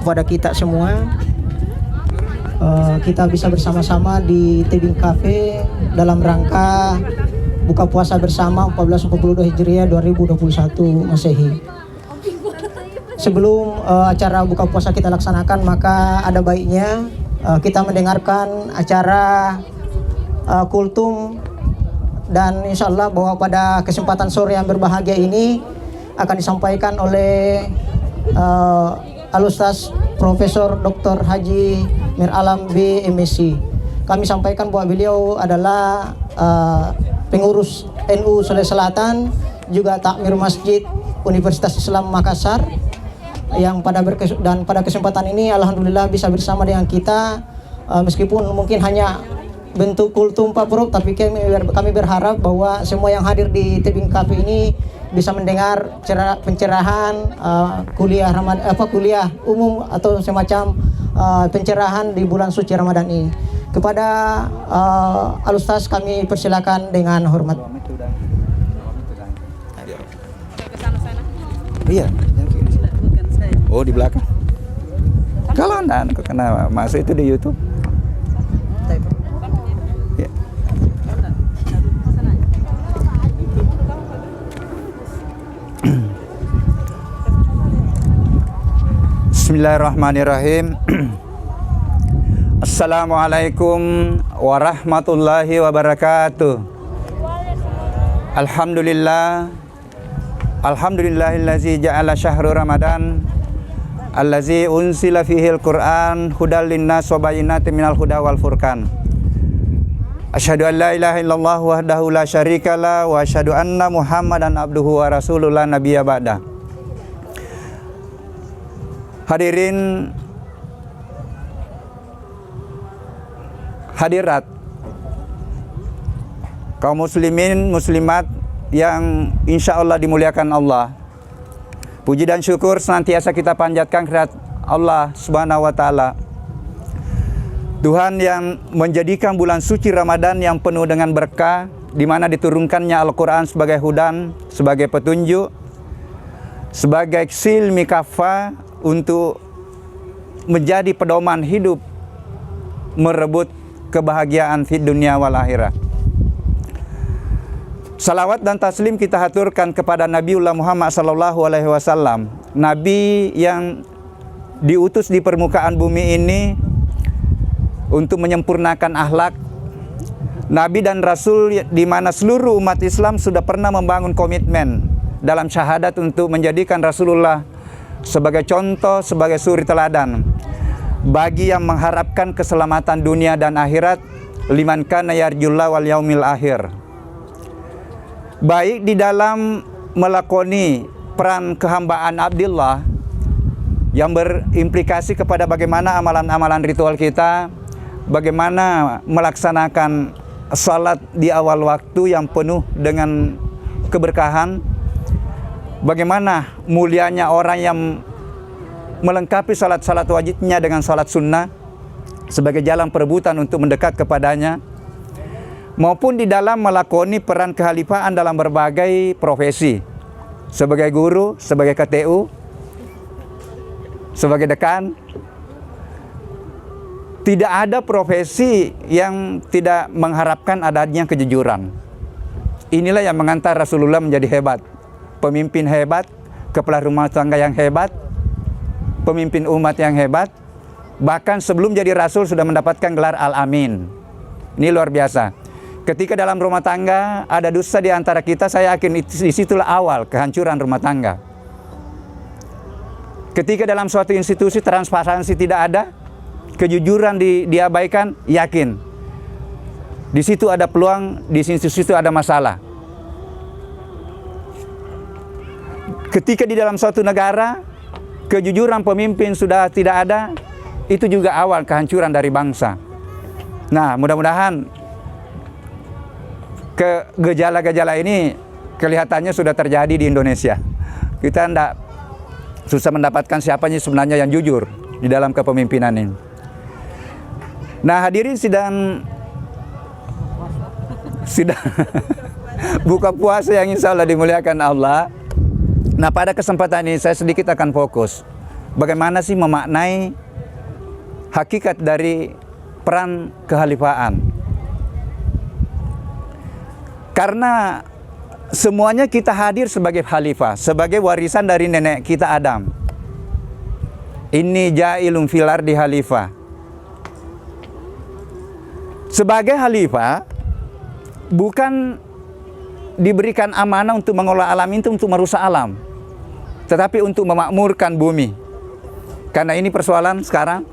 kepada kita semua. Kita bisa bersama-sama di Tebing Cafe dalam rangka buka puasa bersama 1442 Hijriah 2021 Masehi. Sebelum acara buka puasa kita laksanakan, maka ada baiknya kita mendengarkan acara kultum, dan insya Allah bahwa pada kesempatan sore yang berbahagia ini akan disampaikan oleh Al-Ustaz Profesor Dr. Haji Mir Alam B. MSc. Kami sampaikan bahwa beliau adalah pengurus NU Sulawesi Selatan, juga takmir Masjid Universitas Islam Makassar, yang pada kesempatan ini alhamdulillah bisa bersama dengan kita, meskipun mungkin hanya bentuk kultum Pak Prof, tapi kami berharap bahwa semua yang hadir di Tebing Cafe ini bisa mendengar pencerahan kuliah umum atau semacam pencerahan di bulan suci Ramadan ini. Kepada Al-Ustaz kami persilakan dengan hormat. Iya. Oh, di belakang. Kalau anda kena masuk itu di YouTube. Ya. Bismillahirrahmanirrahim. Assalamualaikum warahmatullahi wabarakatuh. Alhamdulillahillazi ja'ala syahru Ramadan allazi unsila fihil Qur'an hudal linnas wa bayyinatin minal huda wal furqan. Asyhadu an la ilaha illallah wahdahu la syarikalah wa asyhadu anna Muhammadan abduhu wa rasulullah nabiyya ba'da. Hadirin hadirat, kaum muslimin muslimat yang insya Allah dimuliakan Allah. Puji dan syukur senantiasa kita panjatkan kehadirat Allah Subhanahu wa Ta'ala, Tuhan yang menjadikan bulan suci Ramadan yang penuh dengan berkah, di mana diturunkannya Al-Quran sebagai hudan, sebagai petunjuk, sebagai silmi kafa untuk menjadi pedoman hidup merebut kebahagiaan di dunia wal akhirah. Salawat dan taslim kita haturkan kepada Nabiullah Muhammad sallallahu alaihi wasallam, nabi yang diutus di permukaan bumi ini untuk menyempurnakan akhlak, nabi dan rasul di mana seluruh umat Islam sudah pernah membangun komitmen dalam syahadat untuk menjadikan Rasulullah sebagai contoh, sebagai suri teladan bagi yang mengharapkan keselamatan dunia dan akhirat, liman kana yarjullah wal yaumil akhir. Baik di dalam melakoni peran kehambaan Abdillah yang berimplikasi kepada bagaimana amalan-amalan ritual kita, bagaimana melaksanakan salat di awal waktu yang penuh dengan keberkahan, bagaimana mulianya orang yang melengkapi salat-salat wajibnya dengan salat sunnah sebagai jalan perebutan untuk mendekat kepadanya, maupun di dalam melakoni peran kehalifaan dalam berbagai profesi, sebagai guru, sebagai KTU, sebagai dekan. Tidak ada profesi yang tidak mengharapkan adanya kejujuran. Inilah yang mengantar Rasulullah menjadi hebat, pemimpin hebat, kepala rumah tangga yang hebat, pemimpin umat yang hebat. Bahkan sebelum jadi Rasul sudah mendapatkan gelar Al-Amin. Ini luar biasa. Ketika dalam rumah tangga ada dusta di antara kita, saya yakin disitulah awal kehancuran rumah tangga. Ketika dalam suatu institusi transparansi tidak ada, kejujuran diabaikan, yakin di situ ada peluang, di institusi itu ada masalah. Ketika di dalam suatu negara kejujuran pemimpin sudah tidak ada, itu juga awal kehancuran dari bangsa. Nah, mudah-mudahan gejala-gejala ini kelihatannya sudah terjadi di Indonesia. Kita tidak susah mendapatkan siapanya sebenarnya yang jujur di dalam kepemimpinan ini. Nah, hadirin sidang buka puasa yang insya Allah dimuliakan Allah. Nah, pada kesempatan ini saya sedikit akan fokus bagaimana sih memaknai hakikat dari peran kehalifaan. Karena semuanya kita hadir sebagai khalifah, sebagai warisan dari nenek kita Adam. Inni ja'ilun fil ardi khalifah. Sebagai khalifah bukan diberikan amanah untuk mengelola alam itu untuk merusak alam, tetapi untuk memakmurkan bumi. Karena ini persoalan sekarang,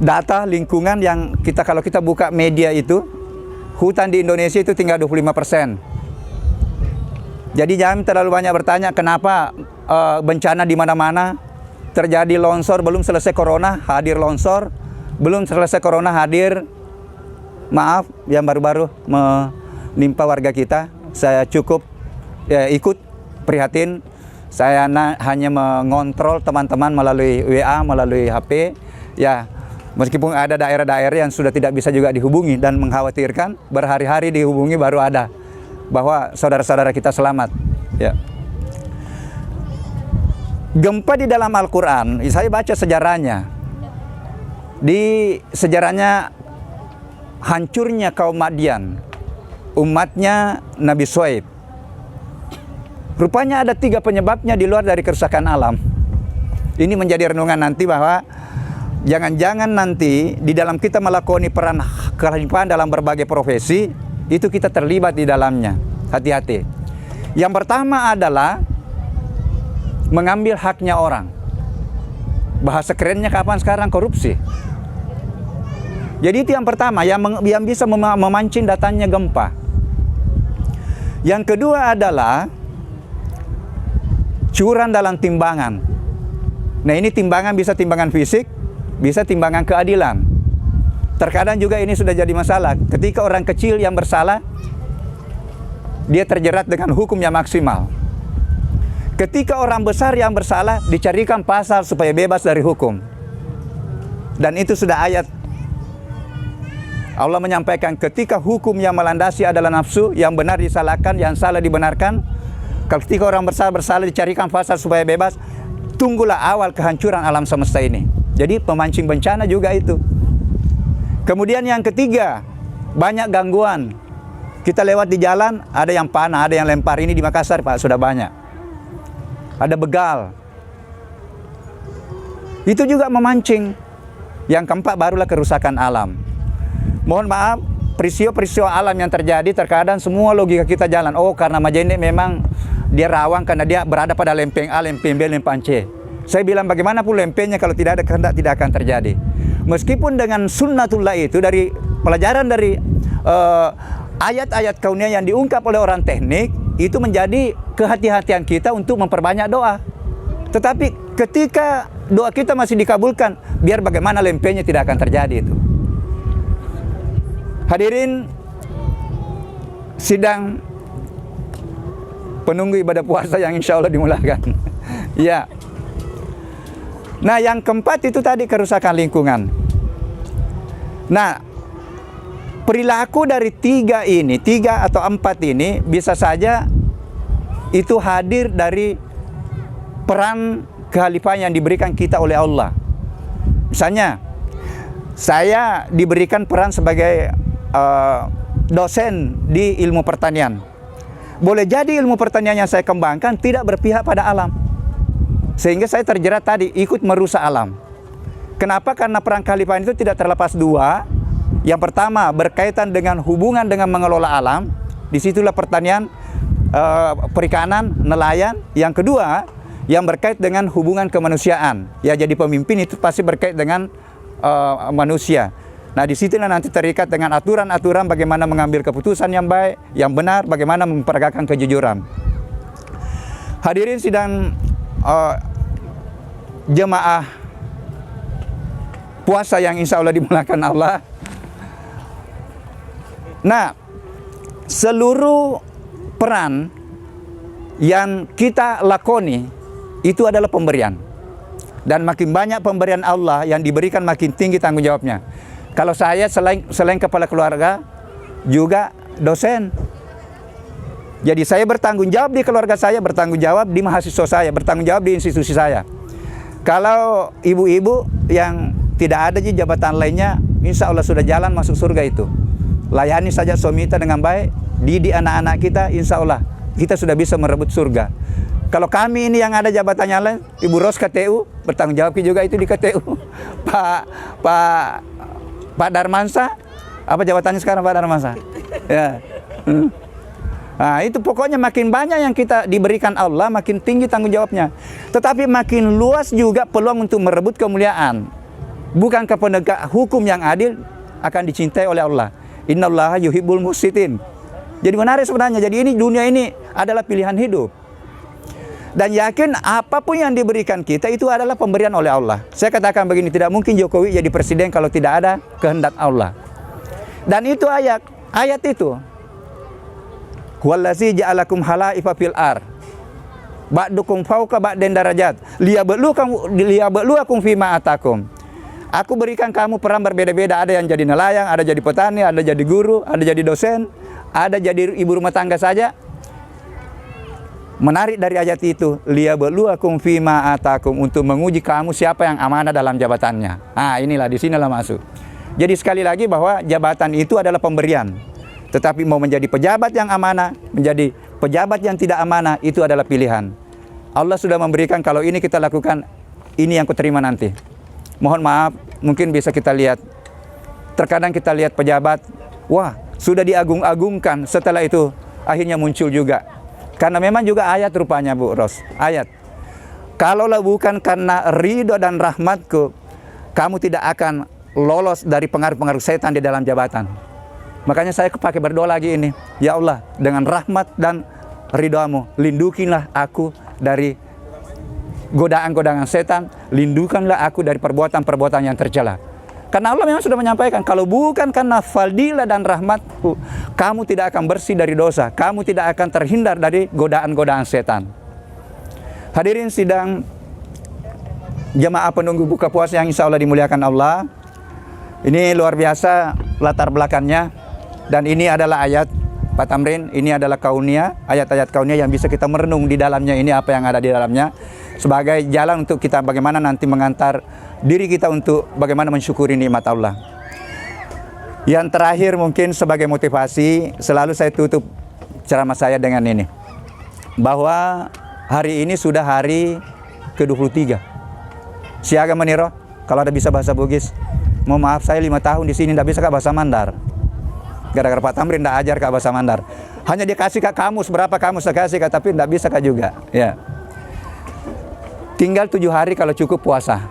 data lingkungan yang kalau kita buka media itu, hutan di Indonesia itu tinggal 25%. Jadi jangan terlalu banyak bertanya kenapa bencana di mana-mana terjadi. Longsor, belum selesai corona hadir longsor, belum selesai corona hadir, maaf, yang baru-baru menimpa warga kita. Saya cukup ikut prihatin. Saya hanya mengontrol teman-teman melalui WA, melalui HP. Ya, meskipun ada daerah-daerah yang sudah tidak bisa juga dihubungi dan mengkhawatirkan, berhari-hari dihubungi baru ada bahwa saudara-saudara kita selamat. Ya. Gempa di dalam Al-Quran, saya baca sejarahnya. Di sejarahnya hancurnya kaum Madian, umatnya Nabi Shu'aib. Rupanya ada 3 penyebabnya di luar dari kerusakan alam. Ini menjadi renungan nanti bahwa jangan-jangan nanti di dalam kita melakoni peran kehalifaan dalam berbagai profesi, itu kita terlibat di dalamnya. Hati-hati. Yang pertama adalah mengambil haknya orang. Bahasa kerennya kapan sekarang? Korupsi. Jadi itu yang pertama, yang bisa memancing datangnya gempa. Yang kedua adalah curang dalam timbangan. Nah, ini timbangan bisa timbangan fisik, bisa timbangan keadilan. Terkadang juga ini sudah jadi masalah. Ketika orang kecil yang bersalah, dia terjerat dengan hukum yang maksimal. Ketika orang besar yang bersalah, dicarikan pasal supaya bebas dari hukum. Dan itu sudah ayat. Allah menyampaikan ketika hukum yang melandasi adalah nafsu, yang benar disalahkan, yang salah dibenarkan. Ketika orang bersalah dicarikan pasal supaya bebas, tunggulah awal kehancuran alam semesta ini. Jadi pemancing bencana juga itu. Kemudian yang ketiga, banyak gangguan. Kita lewat di jalan, ada yang panah, ada yang lempar. Ini di Makassar, Pak, sudah banyak. Ada begal. Itu juga memancing. Yang keempat barulah kerusakan alam. Mohon maaf, peristiwa-peristiwa alam yang terjadi terkadang semua logika kita jalan. Oh, karena Majene memang dia rawan karena dia berada pada lempeng A, lempeng B, lempeng C. Saya bilang bagaimanapun lempengnya kalau tidak ada kehendak tidak akan terjadi. Meskipun dengan sunnatullah itu dari pelajaran dari ayat-ayat kauniyah yang diungkap oleh orang teknik, itu menjadi kehati-hatian kita untuk memperbanyak doa. Tetapi ketika doa kita masih dikabulkan, biar bagaimana lempengnya tidak akan terjadi itu. Hadirin sidang penunggu ibadah puasa yang insya Allah dimulakan. Ya. Nah, yang keempat itu tadi kerusakan lingkungan. Nah, perilaku dari 3 atau 4 ini bisa saja itu hadir dari peran kehalifan yang diberikan kita oleh Allah. Misalnya, saya diberikan peran sebagai dosen di ilmu pertanian. Boleh jadi ilmu pertanian yang saya kembangkan tidak berpihak pada alam, sehingga saya terjerat tadi ikut merusak alam. Kenapa? Karena peran kehalifan itu tidak terlepas 2. Yang pertama berkaitan dengan hubungan dengan mengelola alam. Disitulah pertanian, perikanan, nelayan. Yang kedua yang berkait dengan hubungan kemanusiaan. Ya, jadi pemimpin itu pasti berkait dengan manusia. Nah, di situlah nanti terikat dengan aturan-aturan bagaimana mengambil keputusan yang baik, yang benar, bagaimana memperagakan kejujuran. Hadirin sidang jemaah puasa yang insya Allah dimulakan Allah. Nah, seluruh peran yang kita lakoni itu adalah pemberian. Dan makin banyak pemberian Allah yang diberikan, makin tinggi tanggung jawabnya. Kalau saya selain kepala keluarga, juga dosen. Jadi saya bertanggung jawab di keluarga saya, bertanggung jawab di mahasiswa saya, bertanggung jawab di institusi saya. Kalau ibu-ibu yang tidak ada di jabatan lainnya, insya Allah sudah jalan masuk surga itu. Layani saja suami kita dengan baik, didik anak-anak kita, insya Allah kita sudah bisa merebut surga. Kalau kami ini yang ada jabatannya lain, Ibu Ros KTU, bertanggung jawab juga itu di KTU. Pak Darmansa, apa jabatannya sekarang Pak Darmansa? Ya. Nah, itu pokoknya makin banyak yang kita diberikan Allah, makin tinggi tanggung jawabnya. Tetapi makin luas juga peluang untuk merebut kemuliaan. Bukankah penegak hukum yang adil akan dicintai oleh Allah? Innallaha yuhibbul muqsitin. Jadi menarik sebenarnya. Jadi ini dunia ini adalah pilihan hidup. Dan yakin apapun yang diberikan kita itu adalah pemberian oleh Allah. Saya katakan begini, tidak mungkin Jokowi jadi presiden kalau tidak ada kehendak Allah. Dan itu ayat itu. Wallazi ja'alakum halaifa fil ar. Ba'dukum fauqa ba'din darajat. Liyabluwakum fima atakum. Aku berikan kamu peran berbeda-beda. Ada yang jadi nelayan, ada jadi petani, ada jadi guru, ada jadi dosen, ada jadi ibu rumah tangga saja. Menarik dari ayat itu, liyabluwakum fima atakum, untuk menguji kamu siapa yang amanah dalam jabatannya. Ah, inilah di sinilah masuk. Jadi sekali lagi bahwa jabatan itu adalah pemberian. Tetapi mau menjadi pejabat yang amanah, menjadi pejabat yang tidak amanah, itu adalah pilihan. Allah sudah memberikan, kalau ini kita lakukan, ini yang kuterima nanti. Mohon maaf, mungkin bisa kita lihat. Terkadang kita lihat pejabat, wah, sudah diagung-agungkan, setelah itu akhirnya muncul juga. Karena memang juga ayat rupanya Bu Ros, ayat. Kalaulah bukan karena ridho dan rahmatku, kamu tidak akan lolos dari pengaruh-pengaruh setan di dalam jabatan. Makanya saya pakai berdoa lagi ini. Ya Allah, dengan rahmat dan ridho-Mu, lindungilah aku dari godaan-godaan setan, lindungilah aku dari perbuatan-perbuatan yang tercela. Karena Allah memang sudah menyampaikan, kalau bukan karena fadilah dan rahmatku, kamu tidak akan bersih dari dosa, kamu tidak akan terhindar dari godaan-godaan setan. Hadirin sidang jemaah penunggu buka puasa yang insya Allah dimuliakan Allah. Ini luar biasa latar belakangnya. Dan ini adalah ayat Pak Tamrin, ini adalah kaunia, ayat-ayat kaunia yang bisa kita merenung di dalamnya, ini apa yang ada di dalamnya. Sebagai jalan untuk kita bagaimana nanti mengantar diri kita untuk bagaimana mensyukuri nikmat Allah. Yang terakhir mungkin sebagai motivasi, selalu saya tutup ceramah saya dengan ini. Bahwa hari ini sudah hari ke-23. Siaga meniro, kalau ada bisa bahasa Bugis. Mohon maaf, saya 5 tahun di sini tidak bisa bahasa Mandar. Gara-gara Pak Tamrin tidak ajar Kak bahasa Mandar. Hanya dia kasih Kak kamus, berapa kamus saya kasih Kak, tapi tidak bisa Kak juga. Ya. Tinggal 7 hari kalau cukup puasa.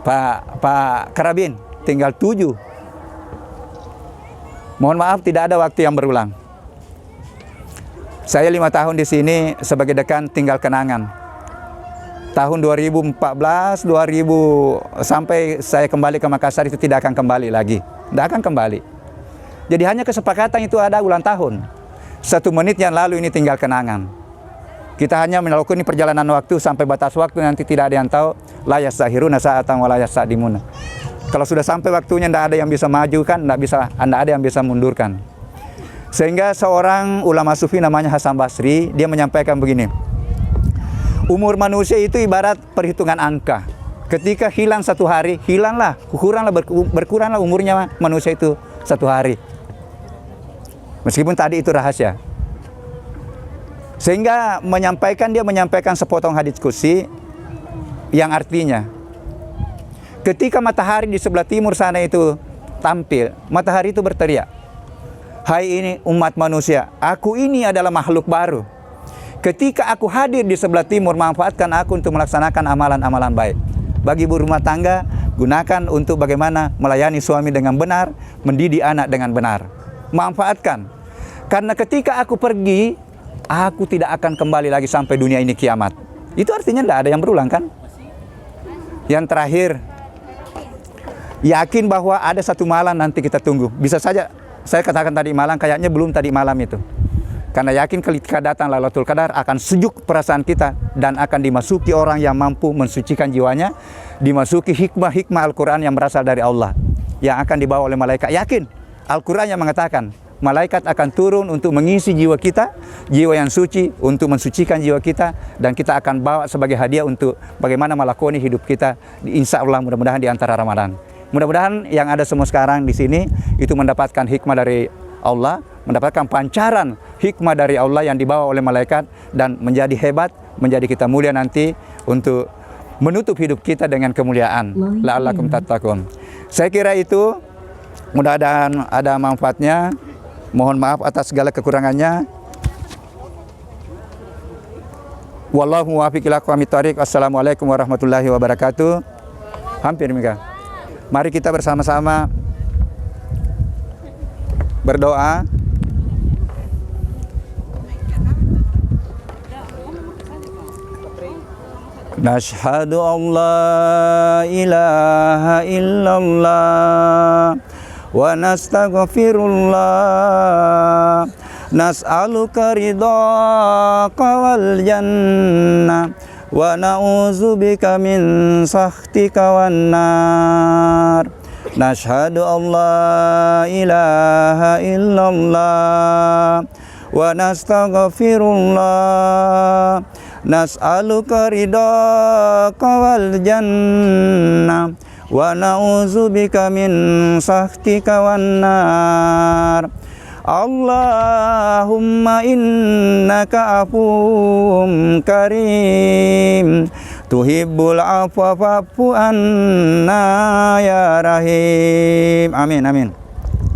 Pak Karabin, tinggal 7. Mohon maaf tidak ada waktu yang berulang. Saya 5 tahun di sini sebagai dekan tinggal kenangan. Tahun 2014, 2000 sampai saya kembali ke Makassar itu tidak akan kembali lagi. Tidak akan kembali. Jadi hanya kesepakatan itu ada ulang tahun. 1 menit yang lalu ini tinggal kenangan. Kita hanya melakukan ini perjalanan waktu sampai batas waktu, nanti tidak ada yang tahu. La yastahiruna sa'atan wa la yastaqdimuna. Kalau sudah sampai waktunya tidak ada yang bisa majukan, tidak ada yang bisa mundurkan. Sehingga seorang ulama sufi namanya Hasan Basri, dia menyampaikan begini. Umur manusia itu ibarat perhitungan angka. Ketika hilang 1 hari, hilanglah, berkuranglah umurnya manusia itu 1 hari. Meskipun tadi itu rahasia. Sehingga dia menyampaikan sepotong hadits qudsi yang artinya, ketika matahari di sebelah timur sana itu tampil, matahari itu berteriak, hai ini umat manusia, aku ini adalah makhluk baru. Ketika aku hadir di sebelah timur, manfaatkan aku untuk melaksanakan amalan-amalan baik. Bagi ibu rumah tangga, gunakan untuk bagaimana melayani suami dengan benar, mendidik anak dengan benar. Manfaatkan. Karena ketika aku pergi, aku tidak akan kembali lagi sampai dunia ini kiamat. Itu artinya tidak ada yang berulang kan? Yang terakhir, yakin bahwa ada 1 malam nanti kita tunggu. Bisa saja saya katakan tadi malam, kayaknya belum tadi malam itu. Karena yakin ketika datang Lailatul Qadar akan sejuk perasaan kita dan akan dimasuki orang yang mampu mensucikan jiwanya, dimasuki hikmah-hikmah Al-Quran yang berasal dari Allah, yang akan dibawa oleh malaikat. Yakin Al-Quran yang mengatakan malaikat akan turun untuk mengisi jiwa kita, jiwa yang suci, untuk mensucikan jiwa kita, dan kita akan bawa sebagai hadiah untuk bagaimana melakoni hidup kita, insya Allah mudah-mudahan di antara Ramadan. Mudah-mudahan yang ada semua sekarang di sini itu mendapatkan hikmah dari Allah, mendapatkan pancaran hikmah dari Allah yang dibawa oleh malaikat, dan menjadi hebat, menjadi kita mulia nanti untuk menutup hidup kita dengan kemuliaan. La'allakum tattaqun. Saya kira itu mudah-mudahan ada manfaatnya. Mohon maaf atas segala kekurangannya. Wallahu muwaffiq ila aqwamit thoriq. Assalamualaikum warahmatullahi wabarakatuh. Hampir Mika. Mari kita bersama-sama berdoa. Nashhadu an la ilaha illallah wa nastaghfirullah, nas'aluka ridhaka wal jannah wa na'udzubika min sakhtika wan nar. Nashhadu an la ilaha illallah wa nastaghfirullah, nas'aluka ridhaka wal jannah wa na'udzubika min sakhtika wan nar. Allahumma innaka afuwwun karim tuhibbul afwa fa'fu anna ya rahim. Amin amin.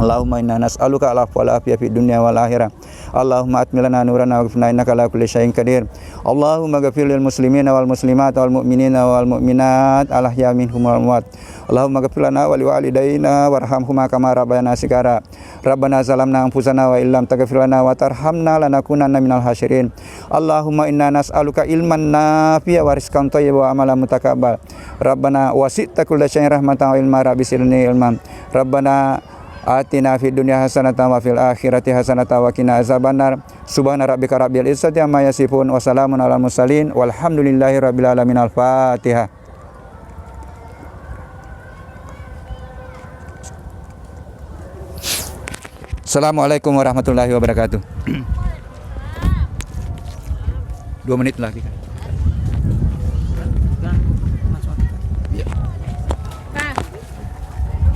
Allahumma inna nas'aluka al-afwa wal afiyah fid dunya wal akhirah. Allahumma atmil lana nurana waghfir innaka ala kulli syai'in qadir. Allahumma ghfir lil muslimina wal muslimat wal mu'minina wal mu'minat al ahya minhum wal amwat. Allahumma ghfir lana wa liwalidayna warhamhuma kama rabbayana shighara. Rabbana zalamna anfusana wa illam taghfir lana wa tarhamna lanakunanna minal khasirin. Allahumma inna nas'aluka ilman nafi'a wa rizqan thayyiban wa amalan mutaqabbal. Rabbana wasi'ta kulla syai'in rahmatan wa ilma rabbi zidni ilman. Rabbana atina fid dunya hasanatan wa fil akhirati hasanatan wa qina azabannar. Subhana rabbika rabbil izzati amma yasifun wa salamun alal mursalin walhamdulillahi rabbil alamin. Al-Fatihah. Assalamualaikum warahmatullahi wabarakatuh. 2 menit lagi.